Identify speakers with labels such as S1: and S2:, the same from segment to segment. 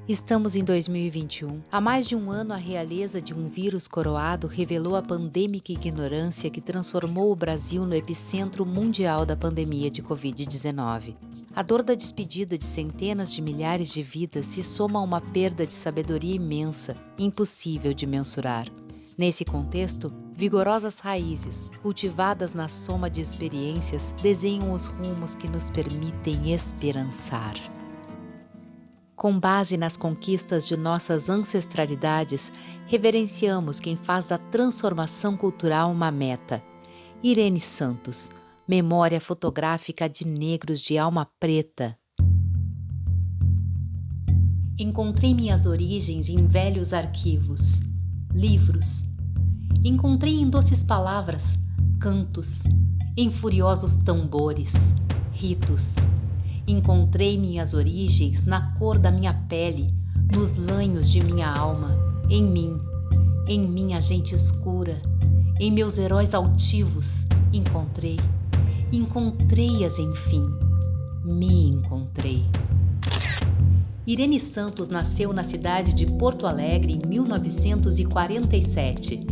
S1: Estamos em 2021. Há mais de um ano, a realeza de um vírus coroado revelou a pandêmica ignorância que transformou o Brasil no epicentro mundial da pandemia de Covid-19. A dor da despedida de centenas de milhares de vidas se soma a uma perda de sabedoria imensa, impossível de mensurar. Nesse contexto, vigorosas raízes, cultivadas na soma de experiências, desenham os rumos que nos permitem esperançar. Com base nas conquistas de nossas ancestralidades, reverenciamos quem faz da transformação cultural uma meta. Irene Santos, memória fotográfica de negros de alma preta. Encontrei minhas origens em velhos arquivos, livros. Encontrei em doces palavras, cantos, em furiosos tambores, ritos. Encontrei minhas origens na cor da minha pele, nos lanhos de minha alma, em minha gente escura, em meus heróis altivos. Encontrei-as enfim, me encontrei. Irene Santos nasceu na cidade de Porto Alegre em 1947.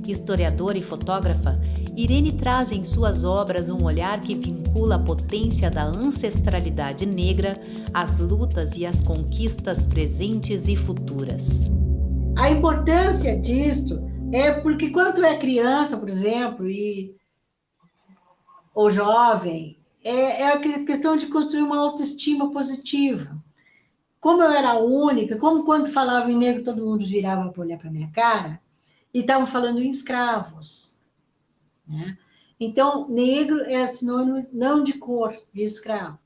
S1: Historiadora e fotógrafa, Irene traz em suas obras um olhar que vincula a potência da ancestralidade negra às lutas e às conquistas presentes e futuras.
S2: A importância disso é porque quando tu é criança, por exemplo, ou jovem, é a questão de construir uma autoestima positiva. Como eu era a única, como quando falava em negro todo mundo virava para olhar para minha cara, e estavam falando em escravos, né? Então, negro é sinônimo não de cor, de escravo.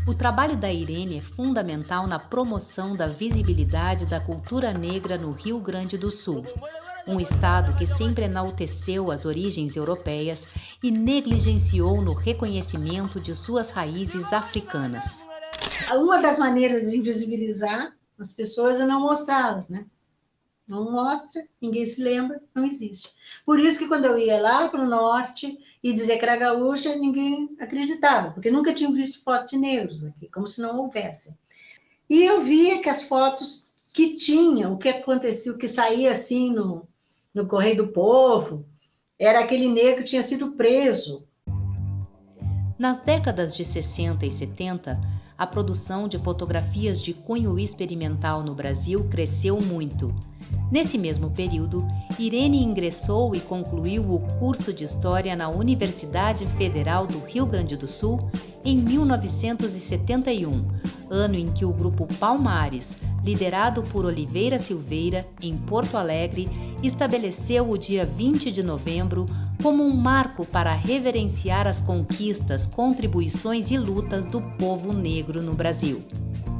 S1: O trabalho da Irene é fundamental na promoção da visibilidade da cultura negra no Rio Grande do Sul, um estado que sempre enalteceu as origens europeias e negligenciou no reconhecimento de suas raízes africanas.
S2: Uma das maneiras de invisibilizar as pessoas é não mostrá-las, né? Não mostra, ninguém se lembra, não existe. Por isso que quando eu ia lá para o norte e dizia que era gaúcha, ninguém acreditava, porque nunca tinham visto foto de negros aqui, como se não houvesse. E eu via que as fotos que tinham, o que acontecia, o que saía assim no Correio do Povo, era aquele negro que tinha sido preso.
S1: Nas décadas de 60 e 70, a produção de fotografias de cunho experimental no Brasil cresceu muito. Nesse mesmo período, Irene ingressou e concluiu o curso de História na Universidade Federal do Rio Grande do Sul em 1971, ano em que o Grupo Palmares, liderado por Oliveira Silveira, em Porto Alegre, estabeleceu o dia 20 de novembro como um marco para reverenciar as conquistas, contribuições e lutas do povo negro no Brasil.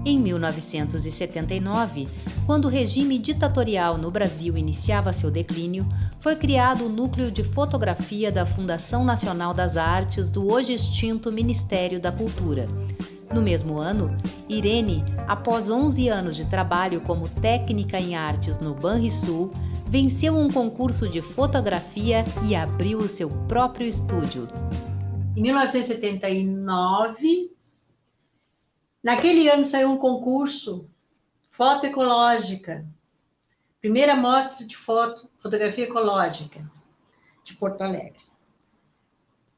S1: Em 1979, quando o regime ditatorial no Brasil iniciava seu declínio, foi criado o Núcleo de Fotografia da Fundação Nacional das Artes do hoje extinto Ministério da Cultura. No mesmo ano, Irene, após 11 anos de trabalho como técnica em artes no Banrisul, venceu um concurso de fotografia e abriu o seu próprio estúdio.
S2: Em 1979, naquele ano saiu um concurso, foto ecológica, primeira mostra de fotografia ecológica de Porto Alegre.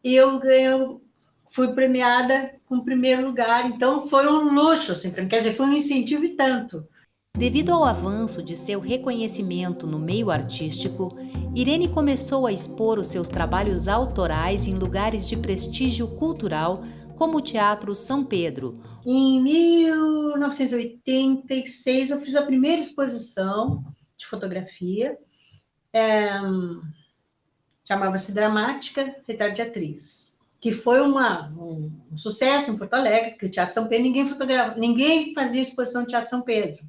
S2: E eu fui premiada com o primeiro lugar, então foi um luxo, assim, quer dizer, foi um incentivo e tanto.
S1: Devido ao avanço de seu reconhecimento no meio artístico, Irene começou a expor os seus trabalhos autorais em lugares de prestígio cultural, como o Teatro São Pedro.
S2: Em 1986, eu fiz a primeira exposição de fotografia, chamava-se Dramática, Retrato de Atriz, que foi um sucesso em Porto Alegre, porque o Teatro São Pedro, ninguém fazia exposição no Teatro São Pedro.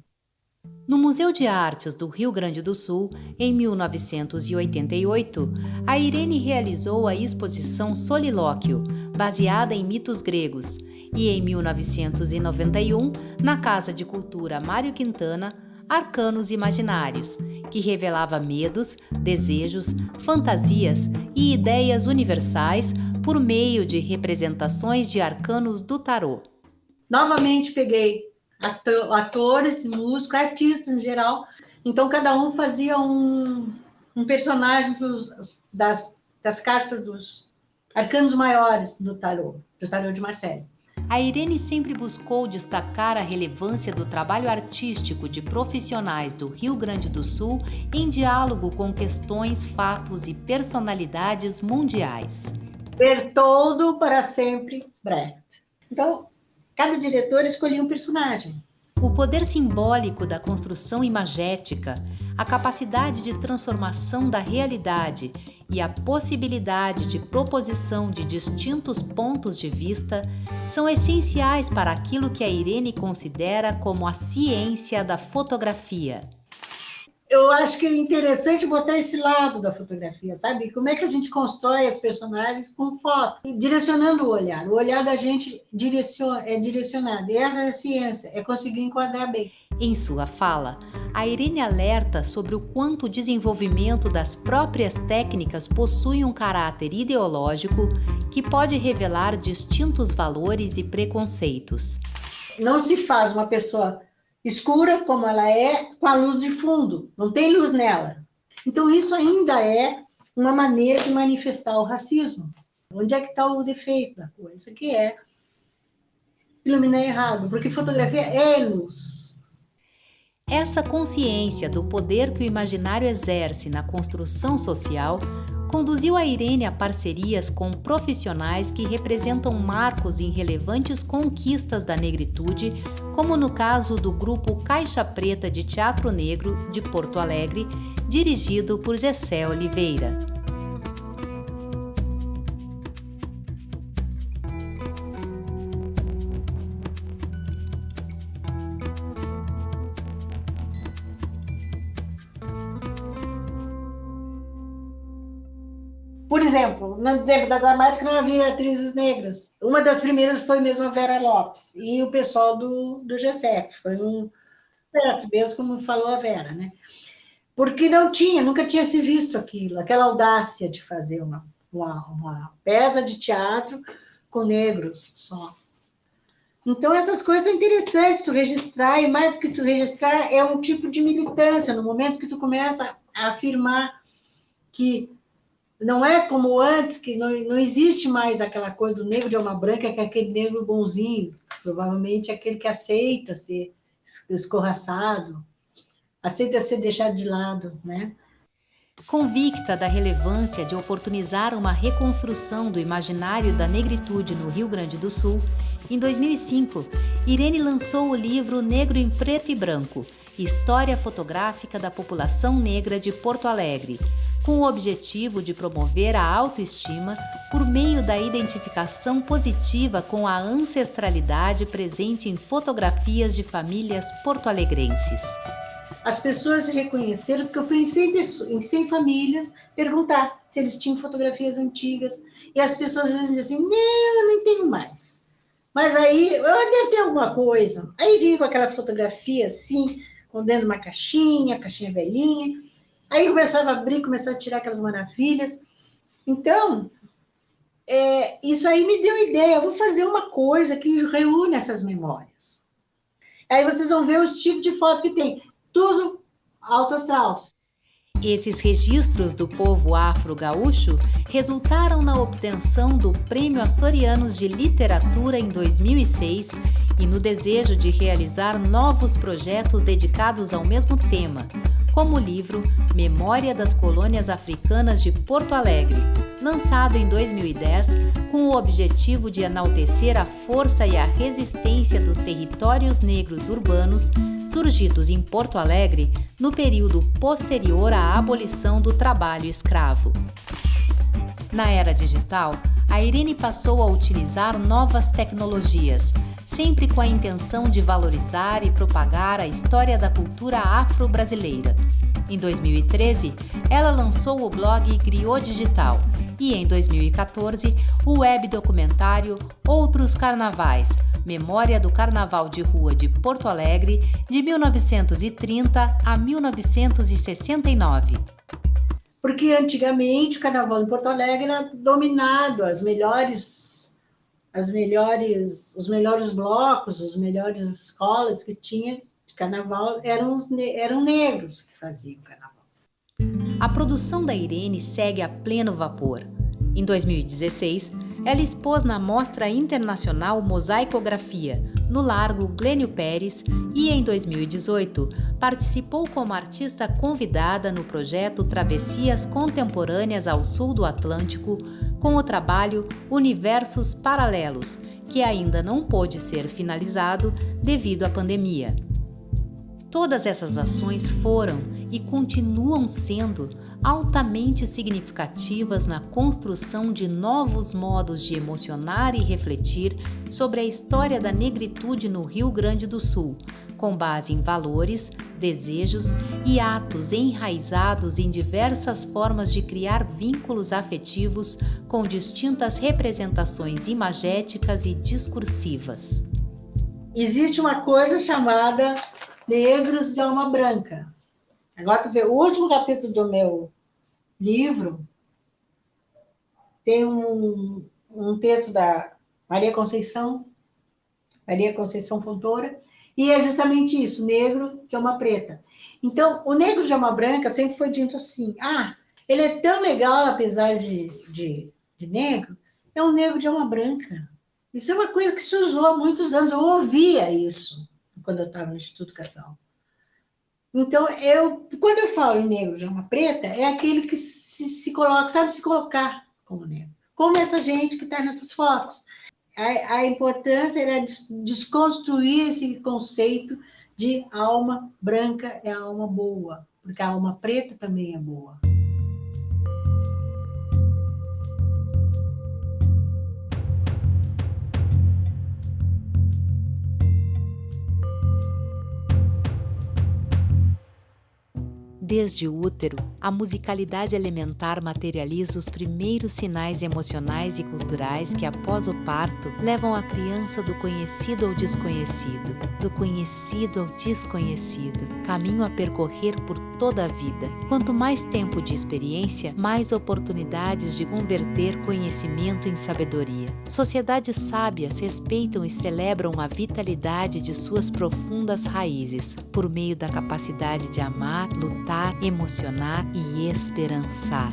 S1: No Museu de Artes do Rio Grande do Sul, em 1988, a Irene realizou a exposição Solilóquio, baseada em mitos gregos, e em 1991, na Casa de Cultura Mário Quintana, Arcanos Imaginários, que revelava medos, desejos, fantasias e ideias universais por meio de representações de arcanos do tarô. Novamente peguei atores, músicos, artistas em geral, então cada um fazia um personagem das cartas dos arcanos maiores do tarô de Marseille. A Irene sempre buscou destacar a relevância do trabalho artístico de profissionais do Rio Grande do Sul em diálogo com questões, fatos e personalidades mundiais. Bertoldo para sempre Brecht. Então, cada diretor escolhia um personagem. O poder simbólico da construção imagética, a capacidade de transformação da realidade e a possibilidade de proposição de distintos pontos de vista são essenciais para aquilo que a Irene considera como a ciência da fotografia. Eu acho que é interessante mostrar esse lado da fotografia, sabe? Como é que a gente constrói as personagens com foto, direcionando o olhar. O olhar da gente é direcionado. E essa é a ciência, é conseguir enquadrar bem. Em sua fala, a Irene alerta sobre o quanto o desenvolvimento das próprias técnicas possui um caráter ideológico que pode revelar distintos valores e preconceitos. Não se faz uma pessoa escura como ela é, com a luz de fundo, não tem luz nela. Então isso ainda é uma maneira de manifestar o racismo. Onde é que está o defeito da coisa? Que é iluminar errado, porque fotografia é luz. Essa consciência do poder que o imaginário exerce na construção social conduziu a Irene a parcerias com profissionais que representam marcos em relevantes conquistas da negritude, como no caso do grupo Caixa Preta de Teatro Negro de Porto Alegre, dirigido por Gessé Oliveira. Por exemplo, no exemplo da dramática não havia atrizes negras. Uma das primeiras foi mesmo a Vera Lopes e o pessoal do Gessé, foi um certo, mesmo como falou a Vera, né? Porque nunca tinha se visto aquilo, aquela audácia de fazer uma peça de teatro com negros só. Então, essas coisas são interessantes tu registrar, e mais do que tu registrar, é um tipo de militância, no momento que tu começa a afirmar que não é como antes, que não existe mais aquela coisa do negro de alma branca, que é aquele negro bonzinho, provavelmente aquele que aceita ser escorraçado, aceita ser deixado de lado, né? Convicta da relevância de oportunizar uma reconstrução do imaginário da negritude no Rio Grande do Sul, em 2005, Irene lançou o livro Negro em Preto e Branco, História Fotográfica da População Negra de Porto Alegre, com o objetivo de promover a autoestima por meio da identificação positiva com a ancestralidade presente em fotografias de famílias porto-alegrenses. As pessoas se reconheceram porque eu fui em 100 famílias perguntar se eles tinham fotografias antigas, e as pessoas às vezes dizem assim, não, eu nem tenho mais. Mas aí, deve ter alguma coisa. Aí vinha com aquelas fotografias assim, dentro de uma caixinha velhinha. Aí começava a abrir, começava a tirar aquelas maravilhas. Então, isso aí me deu ideia. Eu vou fazer uma coisa que reúne essas memórias. Aí vocês vão ver os tipos de fotos que tem. Tudo alto astral. Esses registros do povo afro-gaúcho resultaram na obtenção do Prêmio Açorianos de Literatura em 2006 e no desejo de realizar novos projetos dedicados ao mesmo tema, como o livro Memória das Colônias Africanas de Porto Alegre, lançado em 2010 com o objetivo de enaltecer a força e a resistência dos territórios negros urbanos surgidos em Porto Alegre no período posterior à abolição do trabalho escravo. Na era digital, a Irene passou a utilizar novas tecnologias, sempre com a intenção de valorizar e propagar a história da cultura afro-brasileira. Em 2013, ela lançou o blog Griot Digital, E em 2014, o web documentário Outros Carnavais, Memória do Carnaval de Rua de Porto Alegre, de 1930 a 1969.
S2: Porque antigamente o carnaval em Porto Alegre era dominado, os melhores blocos, as melhores escolas que tinha de carnaval eram negros que faziam carnaval.
S1: A produção da Irene segue a pleno vapor. Em 2016, ela expôs na Mostra Internacional Mosaicografia, no Largo Glênio Pérez, e em 2018 participou como artista convidada no projeto Travessias Contemporâneas ao Sul do Atlântico, com o trabalho Universos Paralelos, que ainda não pôde ser finalizado devido à pandemia. Todas essas ações foram e continuam sendo altamente significativas na construção de novos modos de emocionar e refletir sobre a história da negritude no Rio Grande do Sul, com base em valores, desejos e atos enraizados em diversas formas de criar vínculos afetivos com distintas representações imagéticas e discursivas.
S2: Existe uma coisa chamada negros de alma branca. Agora tu vê, o último capítulo do meu livro tem um texto da Maria Conceição Fontoura, e é justamente isso, negro de alma preta. Então, o negro de alma branca sempre foi dito assim, ele é tão legal, apesar de negro, é um negro de alma branca. Isso é uma coisa que se usou há muitos anos, eu ouvia isso quando eu estava no Instituto Educação. Então, quando eu falo em negro de alma preta, é aquele que se coloca, sabe se colocar como negro. Como essa gente que está nessas fotos. A importância era desconstruir esse conceito de alma branca é alma boa, porque a alma preta também é boa.
S1: Desde o útero, a musicalidade elementar materializa os primeiros sinais emocionais e culturais que, após o parto, levam a criança do conhecido ao desconhecido, do conhecido ao desconhecido, caminho a percorrer por toda a vida. Quanto mais tempo de experiência, mais oportunidades de converter conhecimento em sabedoria. Sociedades sábias respeitam e celebram a vitalidade de suas profundas raízes, por meio da capacidade de amar, lutar, emocionar e esperançar.